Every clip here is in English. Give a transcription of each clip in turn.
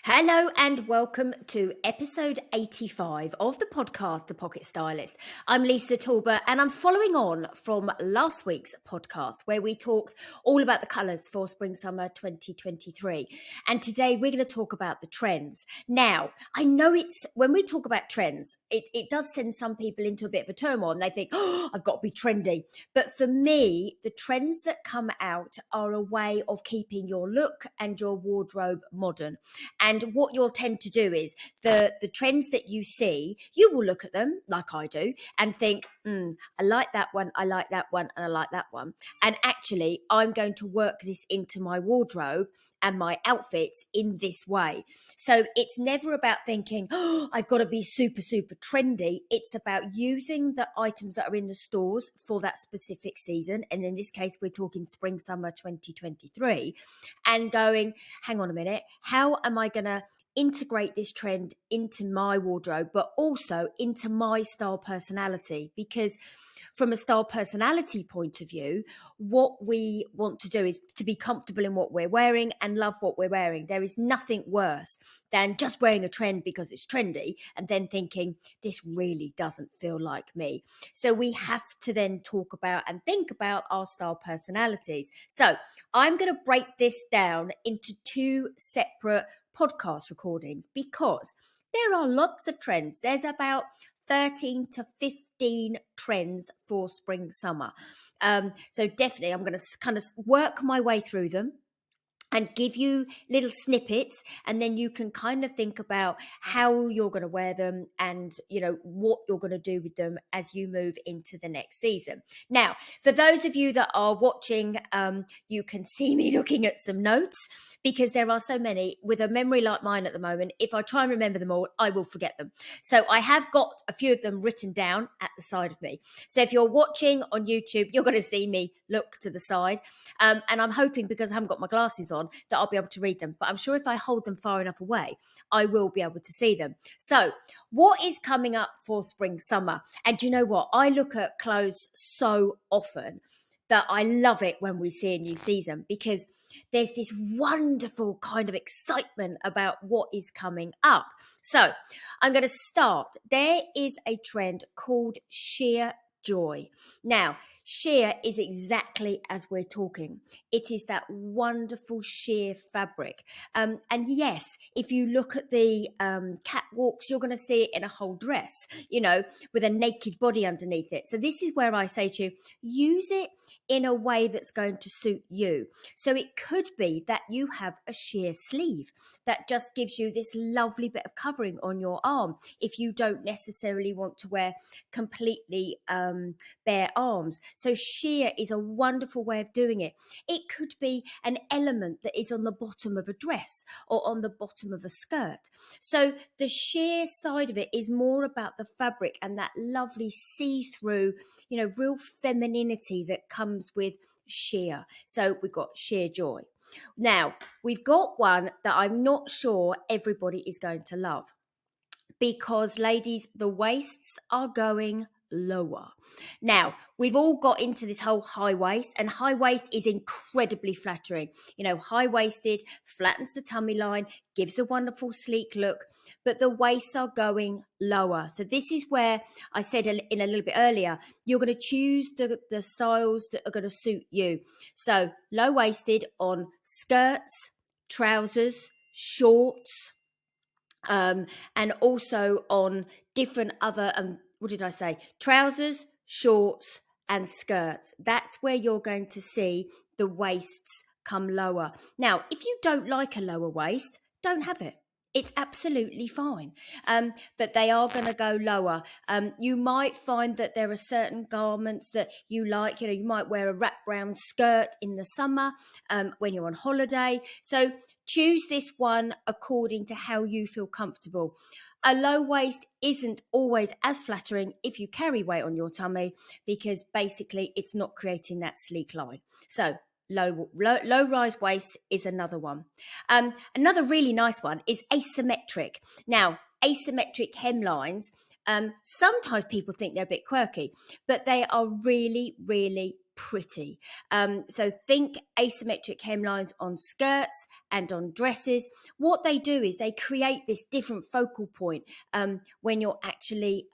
Hello and welcome to episode 85 of the podcast, The Pocket Stylist. I'm Lisa Talbot and I'm following on from last week's podcast where we talked all about the colours for spring-summer 2023. And today we're going to talk about the trends. Now, I know when we talk about trends, it does send some people into a bit of a turmoil and they think, oh, I've got to be trendy. But for me, the trends that come out are a way of keeping your look and your wardrobe modern. And what you'll tend to do is the trends that you see, you will look at them like I do and think, I like that one, I like that one, and I like that one. And actually, I'm going to work this into my wardrobe and my outfits in this way. So it's never about thinking, oh, I've got to be super, super trendy. It's about using the items that are in the stores for that specific season. And in this case, we're talking spring, summer 2023 and going, hang on a minute, how am I going to integrate this trend into my wardrobe, but also into my style personality? Because from a style personality point of view, what we want to do is to be comfortable in what we're wearing and love what we're wearing. There is nothing worse than just wearing a trend because it's trendy and then thinking, this really doesn't feel like me. So we have to then talk about and think about our style personalities. So I'm going to break this down into two separate podcast recordings because there are lots of trends. There's about 13 to 15 trends for spring summer. So definitely I'm going to kind of work my way through them and give you little snippets, and then you can kind of think about how you're going to wear them and, you know, what you're going to do with them as you move into the next season. Now, for those of you that are watching, you can see me looking at some notes because there are so many. With a memory like mine at the moment, if I try and remember them all, I will forget them. So I have got a few of them written down at the side of me. So if you're watching on YouTube, you're going to see me look to the side. And I'm hoping, because I haven't got my glasses on, that I'll be able to read them. But I'm sure if I hold them far enough away, I will be able to see them. So what is coming up for spring, summer? And do you know what? I look at clothes so often that I love it when we see a new season because there's this wonderful kind of excitement about what is coming up. So I'm going to start. There is a trend called sheer joy. Now, sheer is exactly as we're talking. It is that wonderful sheer fabric. And yes, if you look at the catwalks, you're going to see it in a whole dress, you know, with a naked body underneath it. So this is where I say to you, use it in a way that's going to suit you. So it could be that you have a sheer sleeve that just gives you this lovely bit of covering on your arm if you don't necessarily want to wear completely bare arms. So sheer is a wonderful way of doing it. It could be an element that is on the bottom of a dress or on the bottom of a skirt. So the sheer side of it is more about the fabric and that lovely see-through, you know, real femininity that comes with sheer. So we've got sheer joy. Now, we've got one that I'm not sure everybody is going to love because, ladies, the waists are going lower. Now, we've all got into this whole high waist, and high waist is incredibly flattering. You know, high-waisted flattens the tummy line, gives a wonderful sleek look, but the waists are going lower. So this is where I said in a little bit earlier, you're going to choose the styles that are going to suit you. So low-waisted on skirts, trousers, shorts, and also on different other, what did I say? Trousers, shorts, and skirts. That's where you're going to see the waists come lower. Now, if you don't like a lower waist, don't have it. It's absolutely fine. But they are going to go lower. You might find that there are certain garments that you like. You know, you might wear a wraparound skirt in the summer when you're on holiday. So choose this one according to how you feel comfortable. A low waist isn't always as flattering if you carry weight on your tummy because basically it's not creating that sleek line. So low rise waist is another one. Another really nice one is asymmetric. Now, asymmetric hemlines, sometimes people think they're a bit quirky, but they are really, really pretty. So think asymmetric hemlines on skirts and on dresses. What they do is they create this different focal point when you're actually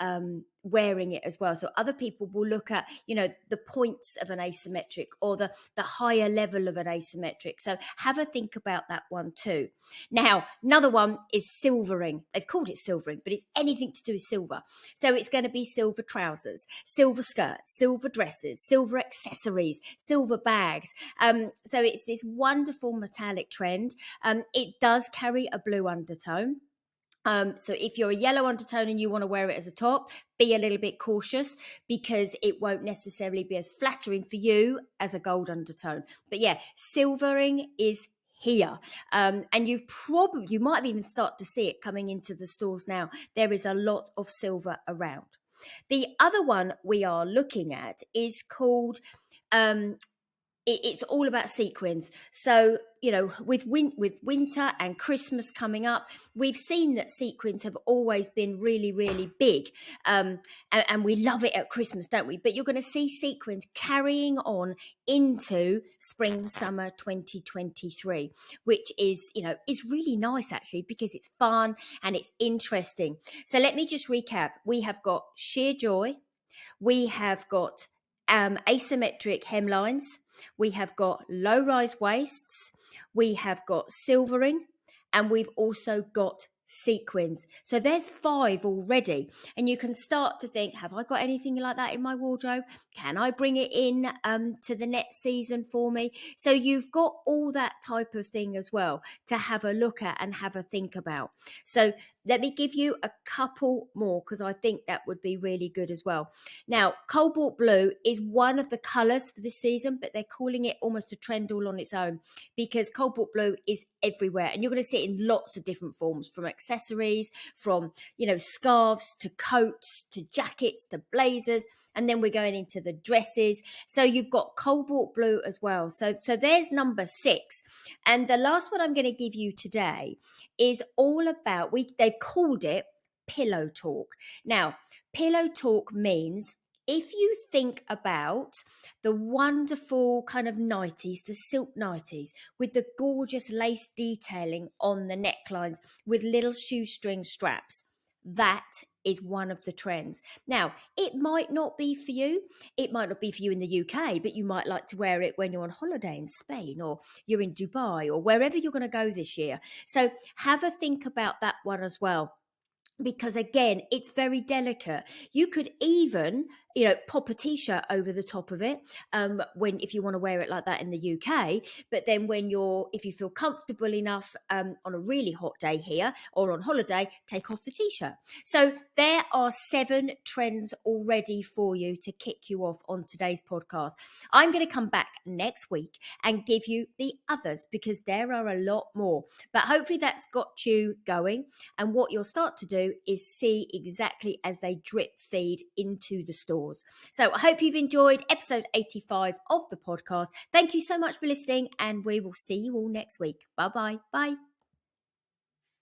wearing it as well. So other people will look at, the points of an asymmetric or the higher level of an asymmetric. So have a think about that one too. Now, another one is silvering. They've called it silvering, but it's anything to do with silver. So it's going to be silver trousers, silver skirts, silver dresses, silver accessories, silver bags. So it's this wonderful metallic trend. It does carry a blue undertone. So if you're a yellow undertone and you want to wear it as a top, be a little bit cautious because it won't necessarily be as flattering for you as a gold undertone. But yeah, silvering is here. And you might even start to see it coming into the stores now. There is a lot of silver around. The other one we are looking at is called it's all about sequins. So, with winter and Christmas coming up, we've seen that sequins have always been really, really big. And we love it at Christmas, don't we? But you're going to see sequins carrying on into spring, summer 2023, which is really nice actually, because it's fun and it's interesting. So let me just recap. We have got sheer joy. We have got asymmetric hemlines. We have got low-rise waists. We have got silvering. And we've also got sequins. So there's 5 already. And you can start to think, have I got anything like that in my wardrobe? Can I bring it in to the next season for me? So you've got all that type of thing as well to have a look at and have a think about. So let me give you a couple more because I think that would be really good as well. Now, cobalt blue is one of the colours for this season, but they're calling it almost a trend all on its own because cobalt blue is everywhere. And you're going to see it in lots of different forms, from accessories, from, scarves to coats to jackets to blazers. And then we're going into the dresses. So you've got cobalt blue as well. So there's number 6. And the last one I'm going to give you today is all about, they've called it pillow talk. Now, pillow talk means if you think about the wonderful kind of nighties, the silk nighties with the gorgeous lace detailing on the necklines with little shoestring straps, that is one of the trends. Now, it might not be for you. It might not be for you in the UK, but you might like to wear it when you're on holiday in Spain or you're in Dubai or wherever you're going to go this year. So have a think about that one as well. Because again, it's very delicate. You could even, pop a t-shirt over the top of it if you want to wear it like that in the UK. But then if you feel comfortable enough on a really hot day here or on holiday, take off the t-shirt. So there are 7 trends already for you to kick you off on today's podcast. I'm going to come back next week and give you the others because there are a lot more. But hopefully that's got you going. And what you'll start to do is see exactly as they drip feed into the stores. So I hope you've enjoyed episode 85 of the podcast. Thank you so much for listening, and we will see you all next week. Bye-bye. Bye.